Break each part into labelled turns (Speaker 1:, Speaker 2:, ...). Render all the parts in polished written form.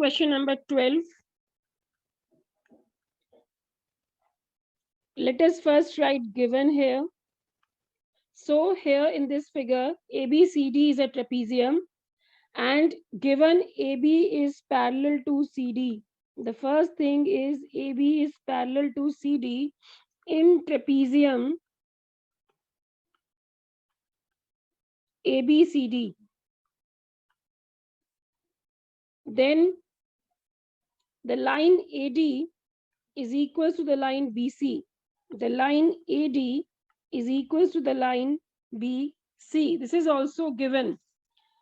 Speaker 1: question number 12. Let us first write given here. So here in this figure, ABCD is a trapezium and given AB is parallel to CD. The first thing is AB is parallel to CD in trapezium ABCD. Then the line AD is equal to the line BC. The line AD is equal to the line BC. This is also given.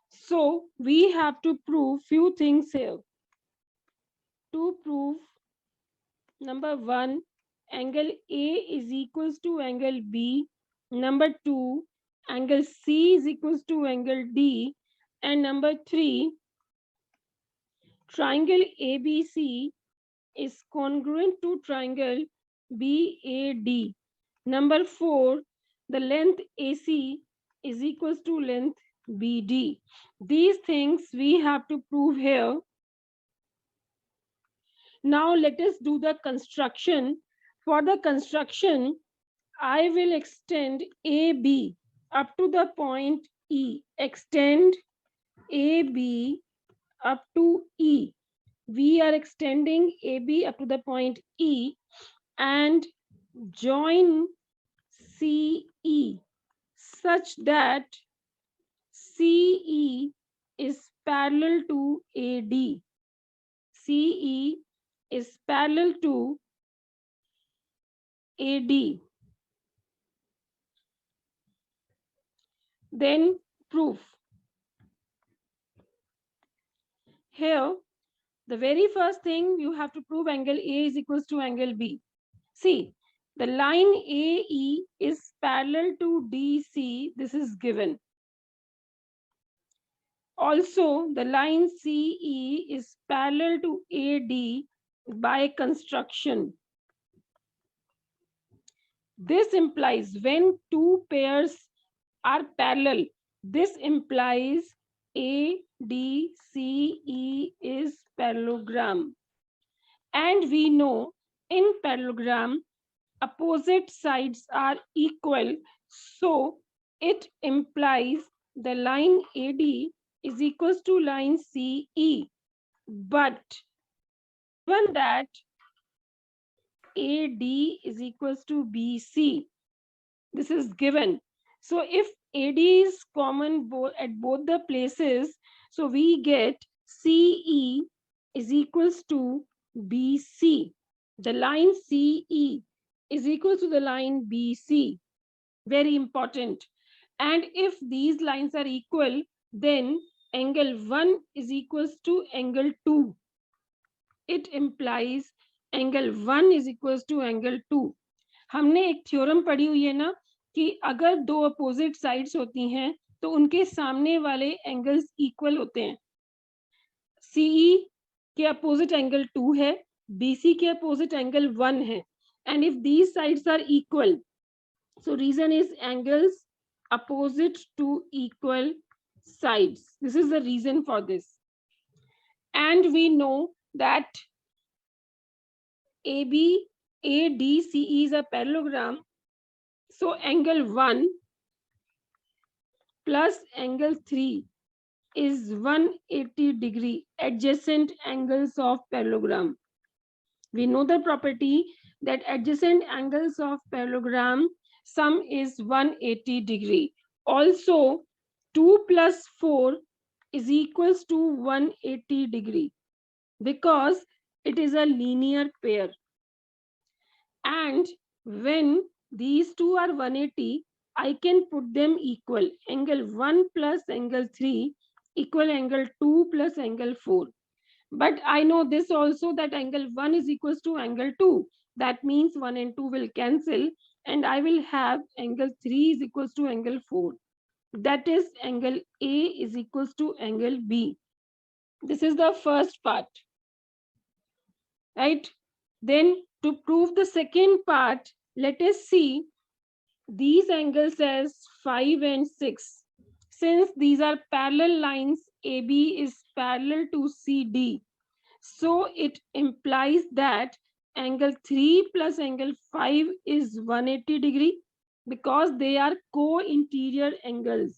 Speaker 1: So we have to prove few things here. To prove, number 1, angle A is equals to angle B. Number 2, angle C is equals to angle D. And number 3, triangle ABC is congruent to triangle BAD. Number 4, the length AC is equals to length BD. These things we have to prove here. Now let us do the construction. For the construction, I will extend AB up to the point E. Extend AB up to E. We are extending AB up to the point E and join CE such that CE is parallel to AD. CE is parallel to AD. Then proof. Here, the very first thing you have to prove angle A is equals to angle B. See, the line AE is parallel to DC. This is given. Also, the line CE is parallel to AD by construction. This implies when two pairs are parallel, this implies ADCE is parallelogram. And we know in parallelogram, opposite sides are equal. So it implies the line AD is equals to line CE. But given that AD is equals to BC, this is given. So if AD is common at both the places, so we get CE is equals to BC. The line CE is equal to the line BC. Very important. And if these lines are equal, then angle 1 is equals to angle 2. It implies angle 1 is equals to angle 2. हमने एक theorem पढ़ी हुई है ना कि अगर दो opposite sides होती हैं तो उनके सामने वाले एंगल्स इक्वल होते हैं. CE के अपोजिट एंगल 2 है, BC के अपोजिट एंगल 1 है. And if these sides are equal, so reason is angles opposite to equal sides. This is the reason for this. And we know that ADCE is a parallelogram. So angle 1 plus angle 3 is 180 degree adjacent angles of parallelogram. We know the property that adjacent angles of parallelogram sum is 180 degree. Also 2 plus 4 is equals to 180 degree because it is a linear pair. And when these two are 180, I can put them equal. Angle 1 plus angle 3 equal angle 2 plus angle 4. But I know this also that angle 1 is equals to angle 2. That means 1 and 2 will cancel and I will have angle 3 is equals to angle 4. That is angle A is equals to angle B. This is the first part. Right? Then to prove the second part, let us see these angles as 5 and 6. Since these are parallel lines, AB is parallel to CD. So it implies that angle 3 plus angle 5 is 180 degree because they are co-interior angles.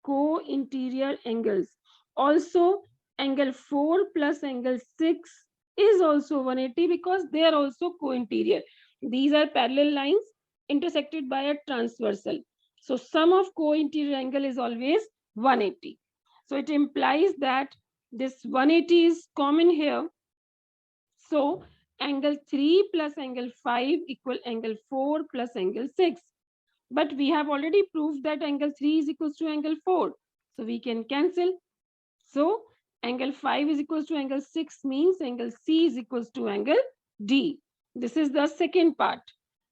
Speaker 1: Co-interior angles. Also, angle 4 plus angle 6 is also 180 because they are also co-interior. These are parallel lines intersected by a transversal. So sum of co-interior angle is always 180. So it implies that this 180 is common here. So angle 3 plus angle 5 equal angle 4 plus angle 6. But we have already proved that angle 3 is equals to angle 4. So we can cancel. So angle 5 is equals to angle 6 means angle C is equals to angle D. This is the second part.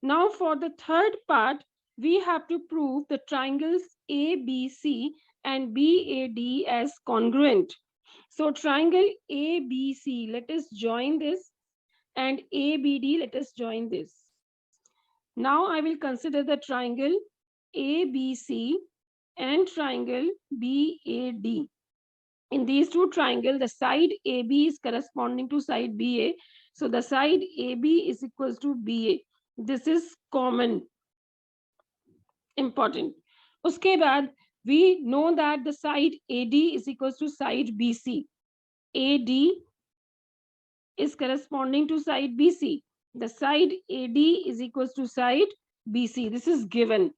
Speaker 1: Now for the third part, we have to prove the triangles ABC and BAD as congruent. So triangle ABC, let us join this, and ABD, let us join this. Now I will consider the triangle ABC and triangle BAD. In these two triangles, the side AB is corresponding to side BA. So the side AB is equals to BA. This is common, important. Uske baad, we know that the side AD is equals to side BC. AD is corresponding to side BC. The side AD is equals to side BC. This is given.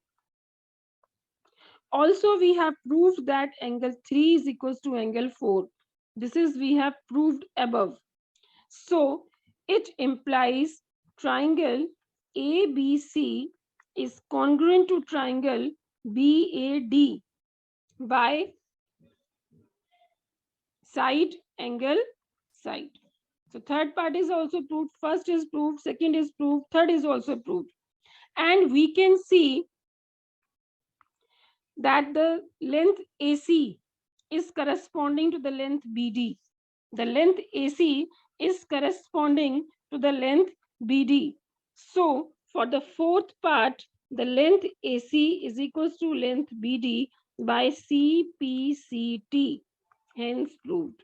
Speaker 1: Also, we have proved that angle 3 is equals to angle 4. This is we have proved above. So, it implies triangle ABC is congruent to triangle BAD by side, angle, side. So, third part is also proved. First is proved, second is proved, third is also proved. And we can see that the length AC is corresponding to the length BD. The length AC is corresponding to the length BD. So for the fourth part, the length AC is equals to length BD by CPCT. Hence proved.